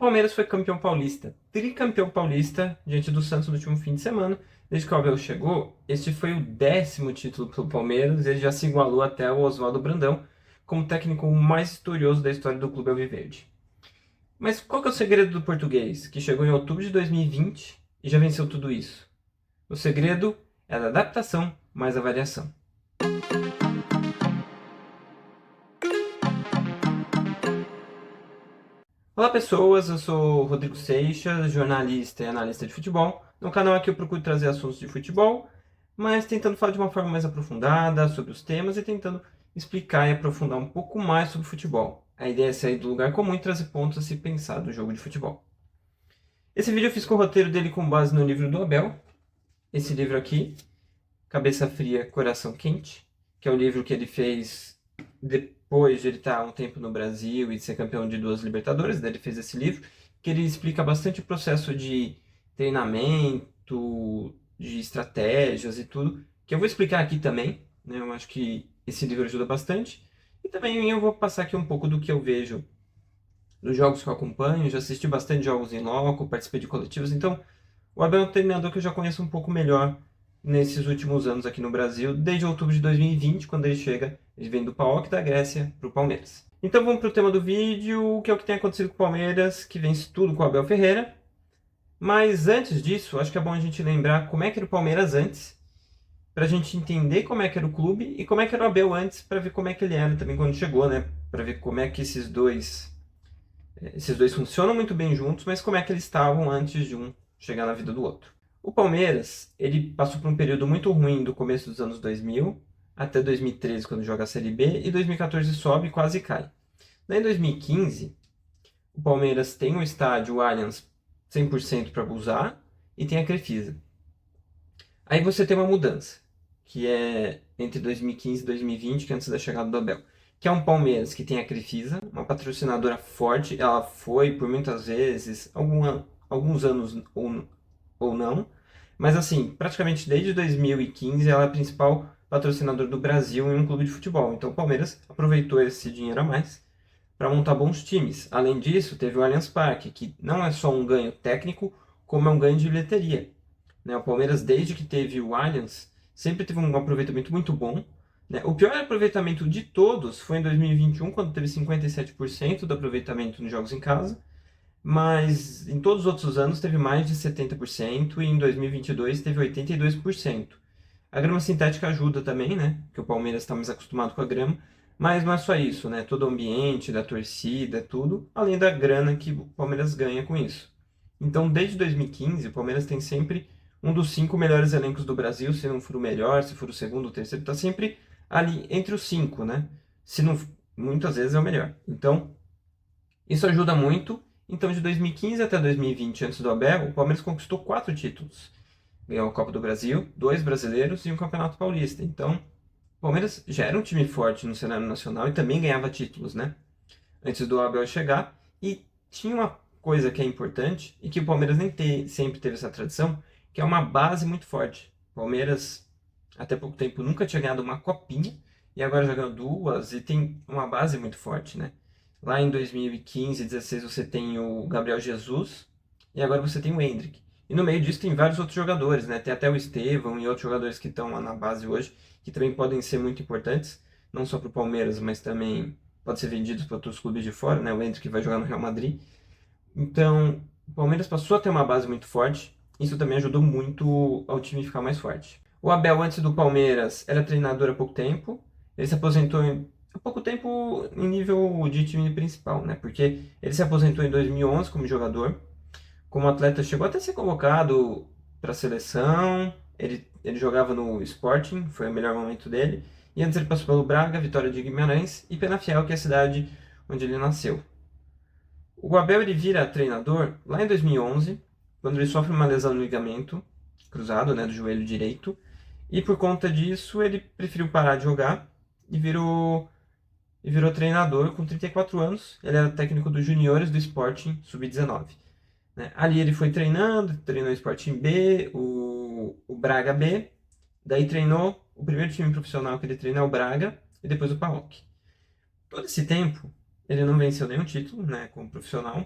Palmeiras foi campeão paulista, tricampeão paulista diante do Santos no último fim de semana. Desde que o Abel chegou, este foi o 10º título pelo Palmeiras, ele já se igualou até o Oswaldo Brandão como técnico mais vitorioso da história do clube alviverde. Mas qual que é o segredo do português, que chegou em outubro de 2020 e já venceu tudo isso? O segredo é a adaptação mais a variação. Olá pessoas, eu sou Rodrigo Seixas, jornalista e analista de futebol. No canal aqui eu procuro trazer assuntos de futebol, mas tentando falar de uma forma mais aprofundada sobre os temas e tentando explicar e aprofundar um pouco mais sobre futebol. A ideia é sair do lugar comum e trazer pontos a se pensar do jogo de futebol. Esse vídeo eu fiz com o roteiro dele com base no livro do Abel. Esse livro aqui, Cabeça Fria, Coração Quente, que é o livro que ele fez depois de ele estar há um tempo no Brasil e de ser campeão de 2 Libertadores. Daí ele fez esse livro, que ele explica bastante o processo de treinamento, de estratégias e tudo, que eu vou explicar aqui também, né? Eu acho que esse livro ajuda bastante. E também eu vou passar aqui um pouco do que eu vejo dos jogos que eu acompanho. Já assisti bastante jogos em loco, participei de coletivos, então o Abel é um treinador que eu já conheço um pouco melhor nesses últimos anos aqui no Brasil, desde outubro de 2020, quando ele chega, ele vem do PAOK da Grécia para o Palmeiras. Então vamos para o tema do vídeo, que é o que tem acontecido com o Palmeiras, que vence tudo com o Abel Ferreira. Mas antes disso, acho que é bom a gente lembrar como é que era o Palmeiras antes, para a gente entender como é que era o clube e como é que era o Abel antes, para ver como é que ele era também quando chegou, né? Para ver como é que esses dois funcionam muito bem juntos, mas como é que eles estavam antes de um chegar na vida do outro. O Palmeiras, ele passou por um período muito ruim do começo dos anos 2000 até 2013, quando joga a Série B, e 2014 sobe e quase cai. Daí em 2015, o Palmeiras tem o estádio Allianz 100% para usar e tem a Crefisa. Aí você tem uma mudança, que é entre 2015 e 2020, que é antes da chegada do Abel, que é um Palmeiras que tem a Crefisa, uma patrocinadora forte. Ela foi por muitas vezes, alguns anos ou não, mas assim, praticamente desde 2015 ela é a principal patrocinadora do Brasil em um clube de futebol. Então o Palmeiras aproveitou esse dinheiro a mais para montar bons times. Além disso, teve o Allianz Parque, que não é só um ganho técnico, como é um ganho de bilheteria, né? O Palmeiras, desde que teve o Allianz, sempre teve um aproveitamento muito bom, né? O pior aproveitamento de todos foi em 2021, quando teve 57% do aproveitamento nos jogos em casa, mas em todos os outros anos teve mais de 70% e em 2022 teve 82%. A grama sintética ajuda também, né? Que o Palmeiras está mais acostumado com a grama, mas não é só isso, né? Todo o ambiente da torcida, tudo, além da grana que o Palmeiras ganha com isso. Então, desde 2015, o Palmeiras tem sempre um dos 5 melhores elencos do Brasil. Se não for o melhor, se for o segundo, o terceiro, está sempre ali entre os 5, né? Se não, muitas vezes é o melhor. Então, isso ajuda muito. Então, de 2015 até 2020, antes do Abel, o Palmeiras conquistou 4 títulos. Ganhou a Copa do Brasil, 2 brasileiros e um Campeonato Paulista. Então, o Palmeiras já era um time forte no cenário nacional e também ganhava títulos, né? Antes do Abel chegar. E tinha uma coisa que é importante e que o Palmeiras sempre teve essa tradição, que é uma base muito forte. O Palmeiras, até pouco tempo, nunca tinha ganhado uma copinha e agora já ganhou 2 e tem uma base muito forte, né? Lá em 2015 e 2016 você tem o Gabriel Jesus e agora você tem o Endrick. E no meio disso tem vários outros jogadores, né? Tem até o Estevão e outros jogadores que estão lá na base hoje, que também podem ser muito importantes, não só para o Palmeiras, mas também pode ser vendidos para outros clubes de fora, né? O Endrick vai jogar no Real Madrid. Então, o Palmeiras passou a ter uma base muito forte. Isso também ajudou muito ao time ficar mais forte. O Abel, antes do Palmeiras, era treinador há pouco tempo. Ele se aposentou há pouco tempo em nível de time principal, né? Porque ele se aposentou em 2011 como jogador. Como atleta, chegou até a ser convocado para a seleção. Ele jogava no Sporting, foi o melhor momento dele. E antes ele passou pelo Braga, Vitória de Guimarães e Penafiel, que é a cidade onde ele nasceu. O Abel ele vira treinador lá em 2011, quando ele sofre uma lesão no ligamento cruzado, né, do joelho direito. E por conta disso, ele preferiu parar de jogar e virou treinador com 34 anos. Ele era técnico dos juniores do Sporting Sub-19. Né? Ali ele foi treinando, treinou o Sporting B, o Braga B, daí treinou o primeiro time profissional que ele treinou, é o Braga, e depois o PAOK. Todo esse tempo, ele não venceu nenhum título, né, como profissional,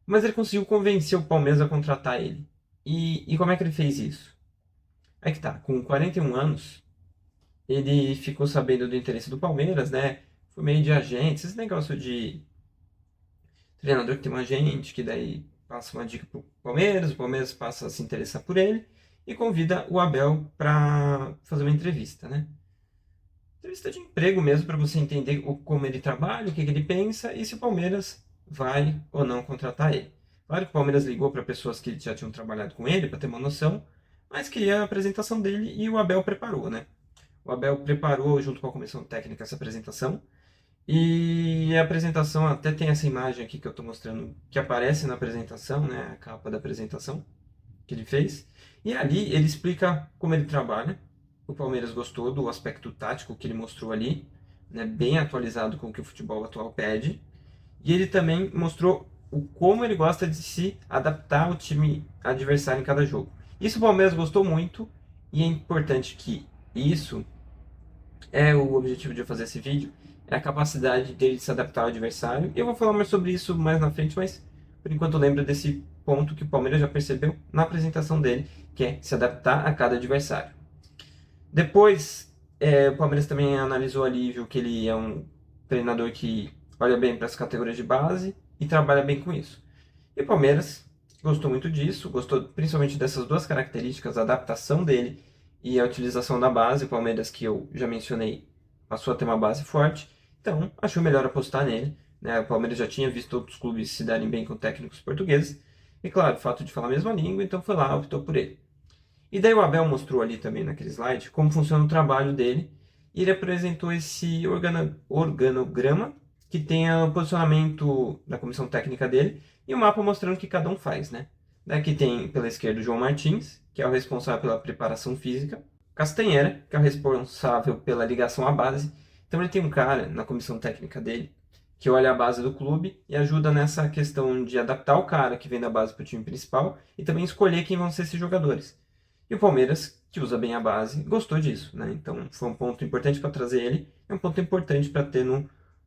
Mas ele conseguiu convencer o Palmeiras a contratar ele. E como é que ele fez isso? É que tá, com 41 anos, ele ficou sabendo do interesse do Palmeiras, né? Por meio de agentes, esse negócio de treinador que tem um agente, que daí passa uma dica pro Palmeiras, o Palmeiras passa a se interessar por ele e convida o Abel para fazer uma entrevista, né? Entrevista de emprego mesmo, para você entender como ele trabalha, o que ele pensa e se o Palmeiras vai ou não contratar ele. Claro que o Palmeiras ligou para pessoas que já tinham trabalhado com ele, para ter uma noção, mas queria a apresentação dele e o Abel preparou, né? O Abel preparou, junto com a comissão técnica, essa apresentação. E a apresentação até tem essa imagem aqui que eu estou mostrando, que aparece na apresentação, né? A capa da apresentação que ele fez. E ali ele explica como ele trabalha. O Palmeiras gostou do aspecto tático que ele mostrou ali, né? Bem atualizado com o que o futebol atual pede. E ele também mostrou o como ele gosta de se adaptar ao time adversário em cada jogo. Isso o Palmeiras gostou muito e é importante que isso é o objetivo de eu fazer esse vídeo, é a capacidade dele de se adaptar ao adversário. Eu vou falar mais sobre isso mais na frente, mas por enquanto lembra desse ponto que o Palmeiras já percebeu na apresentação dele, que é se adaptar a cada adversário. Depois, o Palmeiras também analisou ali, viu que ele é um treinador que olha bem para as categorias de base e trabalha bem com isso. E o Palmeiras gostou muito disso, gostou principalmente dessas duas características, a adaptação dele e a utilização da base. O Palmeiras, que eu já mencionei, passou a ter uma base forte, então achou melhor apostar nele. Né? O Palmeiras já tinha visto outros clubes se darem bem com técnicos portugueses, e claro, o fato de falar a mesma língua, então foi lá, optou por ele. E daí o Abel mostrou ali também naquele slide como funciona o trabalho dele, e ele apresentou esse organograma que tem o posicionamento da comissão técnica dele e o mapa mostrando o que cada um faz, né? Daqui tem pela esquerda o João Martins, que é o responsável pela preparação física, Castanheira, que é o responsável pela ligação à base. Então ele tem um cara na comissão técnica dele que olha a base do clube e ajuda nessa questão de adaptar o cara que vem da base para o time principal e também escolher quem vão ser esses jogadores. E o Palmeiras, que usa bem a base, gostou disso, né? Então foi um ponto importante para trazer ele, é um ponto importante para ter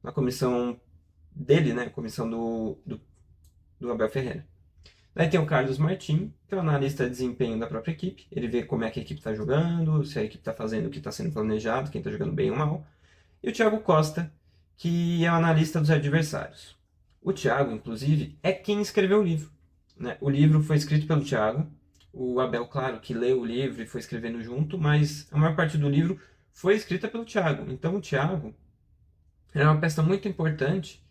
na comissão dele, né? Comissão do Abel Ferreira. Daí tem o Carlos Martin, que é o analista de desempenho da própria equipe. Ele vê como é que a equipe está jogando, se a equipe está fazendo o que está sendo planejado, quem está jogando bem ou mal. E o Thiago Costa, que é o analista dos adversários. O Thiago, inclusive, é quem escreveu o livro. Né? O livro foi escrito pelo Thiago. O Abel, claro, que leu o livro e foi escrevendo junto, mas a maior parte do livro foi escrita pelo Thiago. Então o Thiago é uma peça muito importante,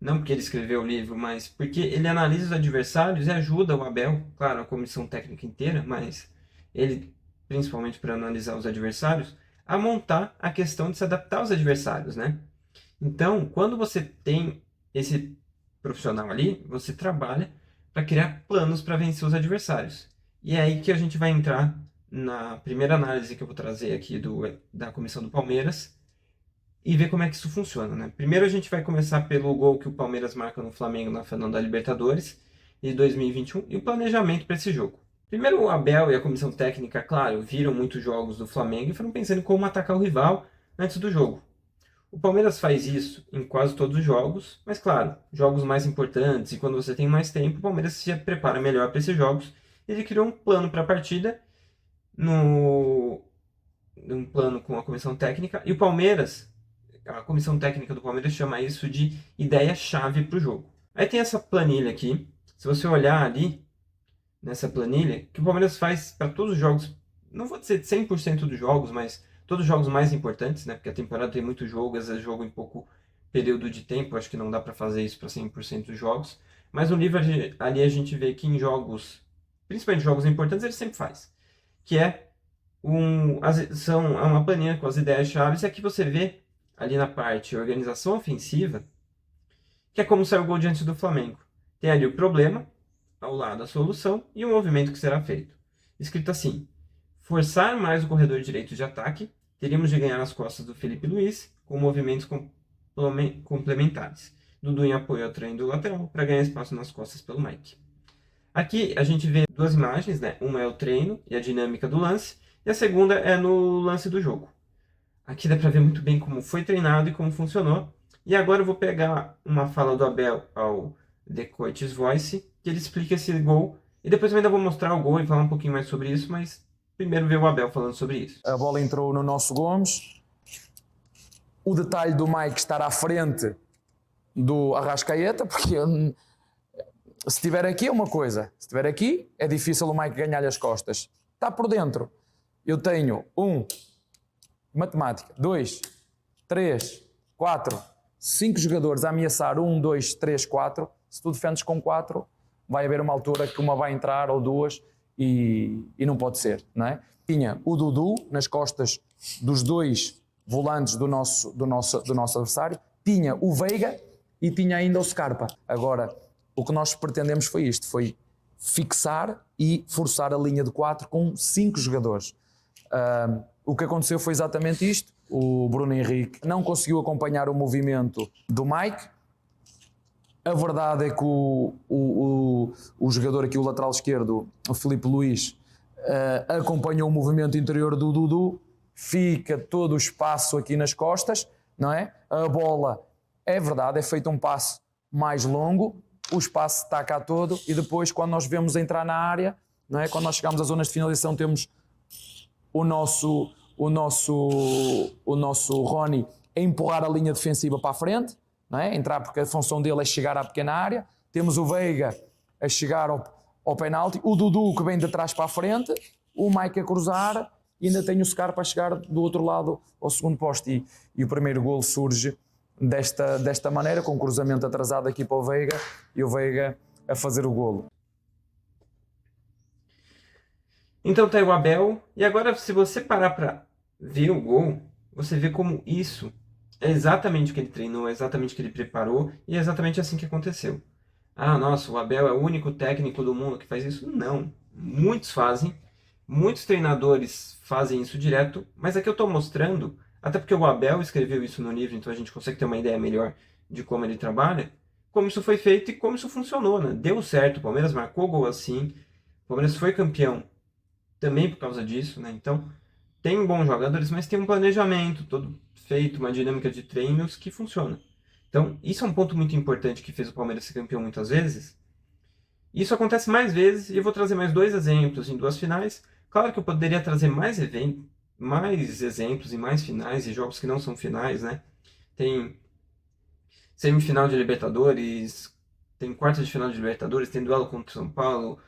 não porque ele escreveu o livro, mas porque ele analisa os adversários e ajuda o Abel, claro, a comissão técnica inteira, mas ele, principalmente para analisar os adversários, a montar a questão de se adaptar aos adversários, né? Então, quando você tem esse profissional ali, você trabalha para criar planos para vencer os adversários. E é aí que a gente vai entrar na primeira análise que eu vou trazer aqui da comissão do Palmeiras e ver como é que isso funciona, né? Primeiro a gente vai começar pelo gol que o Palmeiras marca no Flamengo na final da Libertadores de 2021 e o planejamento para esse jogo. Primeiro o Abel e a comissão técnica, claro, viram muitos jogos do Flamengo e foram pensando em como atacar o rival antes do jogo. O Palmeiras faz isso em quase todos os jogos, mas claro, jogos mais importantes e quando você tem mais tempo, o Palmeiras se prepara melhor para esses jogos. Ele criou um plano para a partida, um plano com a comissão técnica, e o Palmeiras, a comissão técnica do Palmeiras chama isso de ideia-chave para o jogo. Aí tem essa planilha aqui, se você olhar ali, nessa planilha, que o Palmeiras faz para todos os jogos, não vou dizer 100% dos jogos, mas todos os jogos mais importantes, né? Porque a temporada tem muito jogo, às vezes jogo em pouco período de tempo, acho que não dá para fazer isso para 100% dos jogos. Mas no livro ali a gente vê que em jogos, principalmente jogos importantes, ele sempre faz. Que é uma planilha com as ideias-chave, e aqui você vê ali na parte organização ofensiva, que é como sai o gol diante do Flamengo. Tem ali o problema, ao lado a solução e o movimento que será feito. Escrito assim: forçar mais o corredor direito de ataque, teríamos de ganhar as costas do Felipe Luiz com movimentos complementares. Dudu em apoio ao trem do lateral para ganhar espaço nas costas pelo Mike. Aqui a gente vê duas imagens, né? Uma é o treino e a dinâmica do lance, e a segunda é no lance do jogo. Aqui dá para ver muito bem como foi treinado e como funcionou. E agora eu vou pegar uma fala do Abel ao The Coach's Voice que ele explica esse gol. E depois eu ainda vou mostrar o gol e falar um pouquinho mais sobre isso, mas primeiro ver o Abel falando sobre isso. A bola entrou no nosso Gomes. O detalhe do Mike estar à frente do Arrascaeta, porque se estiver aqui é uma coisa, se estiver aqui é difícil o Mike ganhar-lhe as costas. Está por dentro. Eu tenho 2, 3, 4, 5 jogadores a ameaçar 1, 2, 3, 4. Se tu defendes com 4, vai haver uma altura que uma vai entrar ou duas e não pode ser, não é? Tinha o Dudu nas costas dos dois volantes do nosso adversário, tinha o Veiga e tinha ainda o Scarpa. Agora, o que nós pretendemos foi isto, foi fixar e forçar a linha de 4 com 5 jogadores. O que aconteceu foi exatamente isto. O Bruno Henrique não conseguiu acompanhar o movimento do Mike. A verdade é que o jogador aqui, o lateral esquerdo, o Filipe Luís, acompanhou o movimento interior do Dudu. Fica todo o espaço aqui nas costas, não é? A bola, é verdade, é feito um passe mais longo, o espaço está cá todo e depois quando nós vemos entrar na área, não é? Quando nós chegamos às zonas de finalização temos o nosso Rony a empurrar a linha defensiva para a frente, não é? Entrar porque a função dele é chegar à pequena área, temos o Veiga a chegar ao penalti, o Dudu que vem de trás para a frente, o Mike a cruzar e ainda tem o Scarpa a chegar do outro lado ao segundo poste e o primeiro golo surge desta maneira, com um cruzamento atrasado aqui para o Veiga e o Veiga a fazer o golo. Então tá aí o Abel, e agora se você parar para ver o gol, você vê como isso é exatamente o que ele treinou, é exatamente o que ele preparou, e é exatamente assim que aconteceu. Ah, nossa, o Abel é o único técnico do mundo que faz isso? Não. Muitos fazem, muitos treinadores fazem isso direto, mas aqui eu estou mostrando, até porque o Abel escreveu isso no livro, então a gente consegue ter uma ideia melhor de como ele trabalha, como isso foi feito e como isso funcionou, né? Deu certo, o Palmeiras marcou gol assim, o Palmeiras foi campeão também por causa disso, né? Então, tem bons jogadores, mas tem um planejamento todo feito, uma dinâmica de treinos que funciona. Então, isso é um ponto muito importante que fez o Palmeiras ser campeão muitas vezes. Isso acontece mais vezes, e eu vou trazer mais 2 exemplos em 2 finais. Claro que eu poderia trazer mais exemplos em mais finais e jogos que não são finais, né? Tem semifinal de Libertadores, tem quarta de final de Libertadores, tem duelo contra o São Paulo,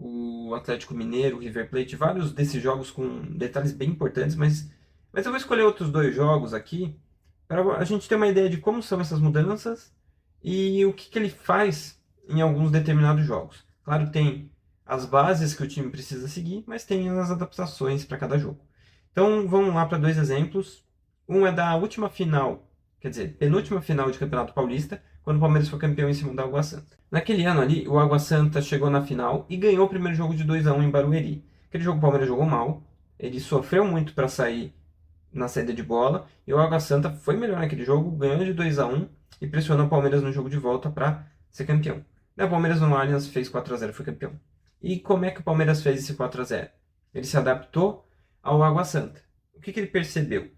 o Atlético Mineiro, o River Plate, vários desses jogos com detalhes bem importantes, mas eu vou escolher outros 2 jogos aqui para a gente ter uma ideia de como são essas mudanças e o que ele faz em alguns determinados jogos. Claro, tem as bases que o time precisa seguir, mas tem as adaptações para cada jogo. Então vamos lá para 2 exemplos. Um é da última final, quer dizer, penúltima final de Campeonato Paulista, quando o Palmeiras foi campeão em cima do Água Santa. Naquele ano ali, o Água Santa chegou na final e ganhou o primeiro jogo de 2-1 em Barueri. Aquele jogo o Palmeiras jogou mal, ele sofreu muito para sair na saída de bola, e o Água Santa foi melhor naquele jogo, ganhou de 2-1 e pressionou o Palmeiras no jogo de volta para ser campeão. O Palmeiras no Allianz fez 4-0 e foi campeão. E como é que o Palmeiras fez esse 4-0? Ele se adaptou ao Água Santa. O que ele percebeu?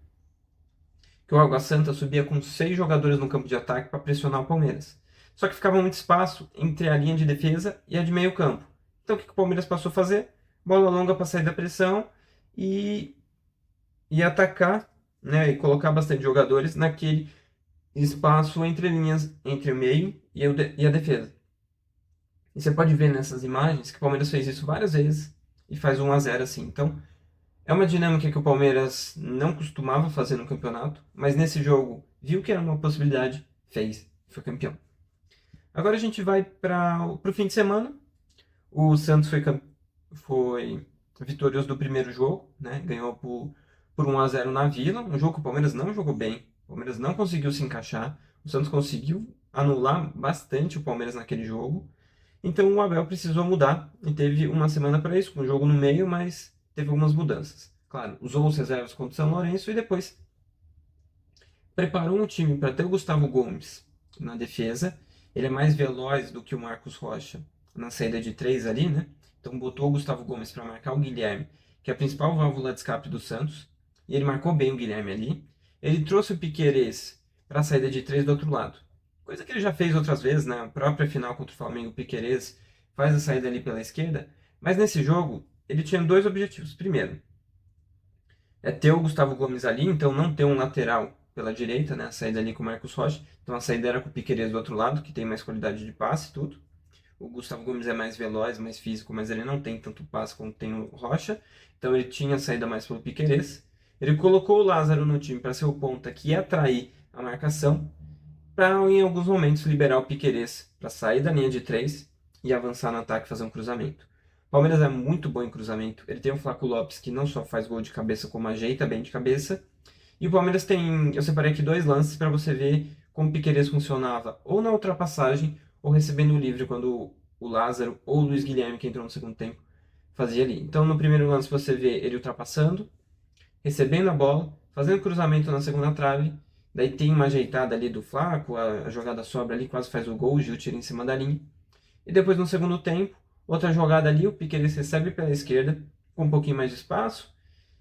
Que o Água Santa subia com 6 jogadores no campo de ataque para pressionar o Palmeiras. Só que ficava muito espaço entre a linha de defesa e a de meio campo. Então o que o Palmeiras passou a fazer? Bola longa para sair da pressão e atacar, né, e colocar bastante jogadores naquele espaço entre linhas, entre o meio e a defesa. E você pode ver nessas imagens que o Palmeiras fez isso várias vezes e faz 1-0 assim. Então, é uma dinâmica que o Palmeiras não costumava fazer no campeonato, mas nesse jogo viu que era uma possibilidade, fez, foi campeão. Agora a gente vai para o fim de semana. O Santos foi vitorioso do primeiro jogo, né? Ganhou por 1-0 na Vila, um jogo que o Palmeiras não jogou bem, o Palmeiras não conseguiu se encaixar, o Santos conseguiu anular bastante o Palmeiras naquele jogo, então o Abel precisou mudar e teve uma semana para isso, com o jogo no meio, mas teve algumas mudanças. Claro, usou os reservas contra o São Lourenço e depois preparou um time para ter o Gustavo Gomes na defesa. Ele é mais veloz do que o Marcos Rocha na saída de 3 ali, né? Então botou o Gustavo Gomes para marcar o Guilherme, que é a principal válvula de escape do Santos, e ele marcou bem o Guilherme ali. Ele trouxe o Piquerez para a saída de 3 do outro lado. Coisa que ele já fez outras vezes, na própria final contra o Flamengo, o Piquerez faz a saída ali pela esquerda. Mas nesse jogo, ele tinha dois objetivos. Primeiro, é ter o Gustavo Gomes ali, então não ter um lateral pela direita, né? A saída ali com o Marcos Rocha. Então a saída era com o Piquerez do outro lado, que tem mais qualidade de passe e tudo. O Gustavo Gomes é mais veloz, mais físico, mas ele não tem tanto passe como tem o Rocha. Então ele tinha saída mais pelo Piquerez. Ele colocou o Lázaro no time para ser o ponta que ia atrair a marcação, para em alguns momentos liberar o Piquerez para sair da linha de 3 e avançar no ataque e fazer um cruzamento. O Palmeiras é muito bom em cruzamento. Ele tem o Flaco Lopes, que não só faz gol de cabeça, como ajeita bem de cabeça. E o Palmeiras tem, eu separei aqui dois lances para você ver como o Piquerez funcionava, ou na ultrapassagem, ou recebendo o livre quando o Lázaro ou o Luiz Guilherme, que entrou no segundo tempo, fazia ali. Então no primeiro lance você vê ele ultrapassando, recebendo a bola, fazendo cruzamento na segunda trave, daí tem uma ajeitada ali do Flaco, a jogada sobra ali, quase faz o gol, o Gil tira em cima da linha. E depois no segundo tempo, outra jogada ali, o Piquerez recebe pela esquerda, com um pouquinho mais de espaço.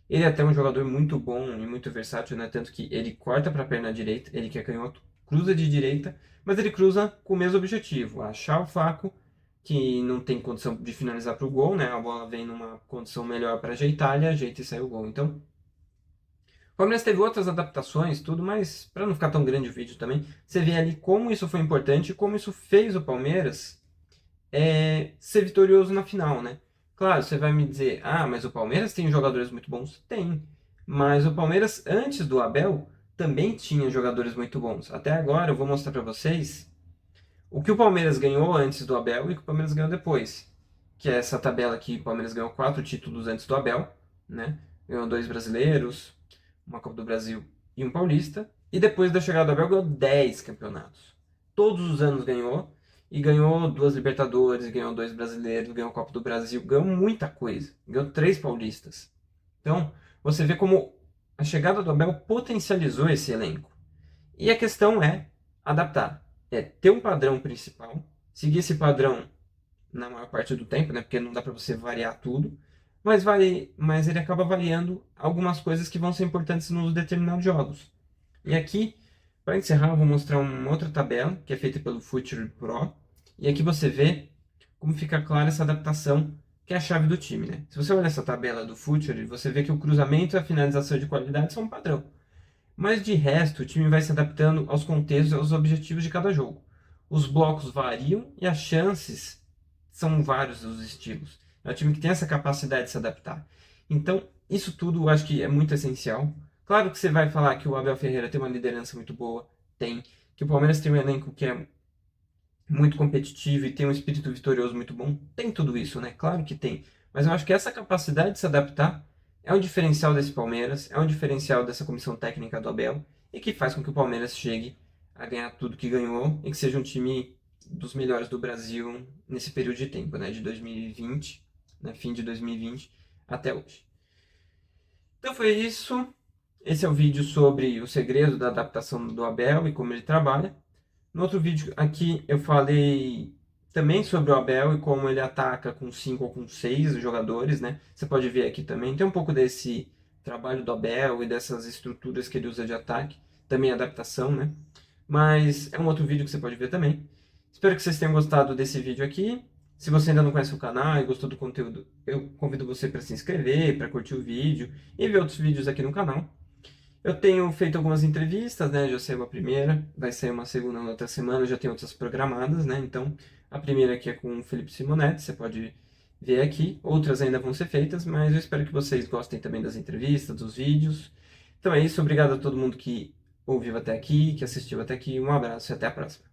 Ele é até um jogador muito bom e muito versátil, né? Tanto que ele corta para a perna direita, ele que é canhoto, cruza de direita, mas ele cruza com o mesmo objetivo, achar o Flaco, que não tem condição de finalizar para o gol, né? A bola vem numa condição melhor para ajeitar, ele ajeita e sai o gol. Então, o Palmeiras teve outras adaptações, tudo, mas para não ficar tão grande o vídeo também, você vê ali como isso foi importante e como isso fez o Palmeiras ser vitorioso na final, né? Claro, você vai me dizer, ah, mas o Palmeiras tem jogadores muito bons? Tem. Mas o Palmeiras, antes do Abel, também tinha jogadores muito bons. Até agora eu vou mostrar para vocês o que o Palmeiras ganhou antes do Abel e o que o Palmeiras ganhou depois. Que é essa tabela aqui, o Palmeiras ganhou 4 títulos antes do Abel, né? Ganhou 2 brasileiros, uma Copa do Brasil e um Paulista. E depois da chegada do Abel ganhou 10 campeonatos. Todos os anos ganhou. E ganhou 2 Libertadores, ganhou 2 brasileiros, ganhou Copa do Brasil, ganhou muita coisa. Ganhou 3 paulistas. Então, você vê como a chegada do Abel potencializou esse elenco. E a questão é adaptar. É ter um padrão principal, seguir esse padrão na maior parte do tempo, né? Porque não dá para você variar tudo. Mas ele acaba variando algumas coisas que vão ser importantes nos determinados jogos. E aqui, para encerrar, eu vou mostrar uma outra tabela, que é feita pelo Future Pro. E aqui você vê como fica clara essa adaptação, que é a chave do time, né? Se você olhar essa tabela do Future, você vê que o cruzamento e a finalização de qualidade são um padrão. Mas de resto, o time vai se adaptando aos contextos e aos objetivos de cada jogo. Os blocos variam e as chances são vários dos estilos. É um time que tem essa capacidade de se adaptar. Então, isso tudo eu acho que é muito essencial. Claro que você vai falar que o Abel Ferreira tem uma liderança muito boa, tem. Que o Palmeiras tem um elenco que é muito competitivo e tem um espírito vitorioso muito bom. Tem tudo isso, né? Claro que tem. Mas eu acho que essa capacidade de se adaptar é um diferencial desse Palmeiras, é um diferencial dessa comissão técnica do Abel e que faz com que o Palmeiras chegue a ganhar tudo que ganhou e que seja um time dos melhores do Brasil nesse período de tempo, né? De 2020, né? Fim de 2020 até hoje. Então foi isso. Esse é o vídeo sobre o segredo da adaptação do Abel e como ele trabalha. No outro vídeo aqui eu falei também sobre o Abel e como ele ataca com 5 ou com 6 jogadores, né? Você pode ver aqui também, tem um pouco desse trabalho do Abel e dessas estruturas que ele usa de ataque, também adaptação, né? Mas é um outro vídeo que você pode ver também. Espero que vocês tenham gostado desse vídeo aqui. Se você ainda não conhece o canal e gostou do conteúdo, eu convido você para se inscrever, para curtir o vídeo e ver outros vídeos aqui no canal. Eu tenho feito algumas entrevistas, né? Já saiu a primeira, vai sair uma segunda na outra semana, já tem outras programadas, né? Então, a primeira aqui é com o Felipe Simonetti, você pode ver aqui. Outras ainda vão ser feitas, mas eu espero que vocês gostem também das entrevistas, dos vídeos. Então é isso, obrigado a todo mundo que ouviu até aqui, que assistiu até aqui. Um abraço e até a próxima.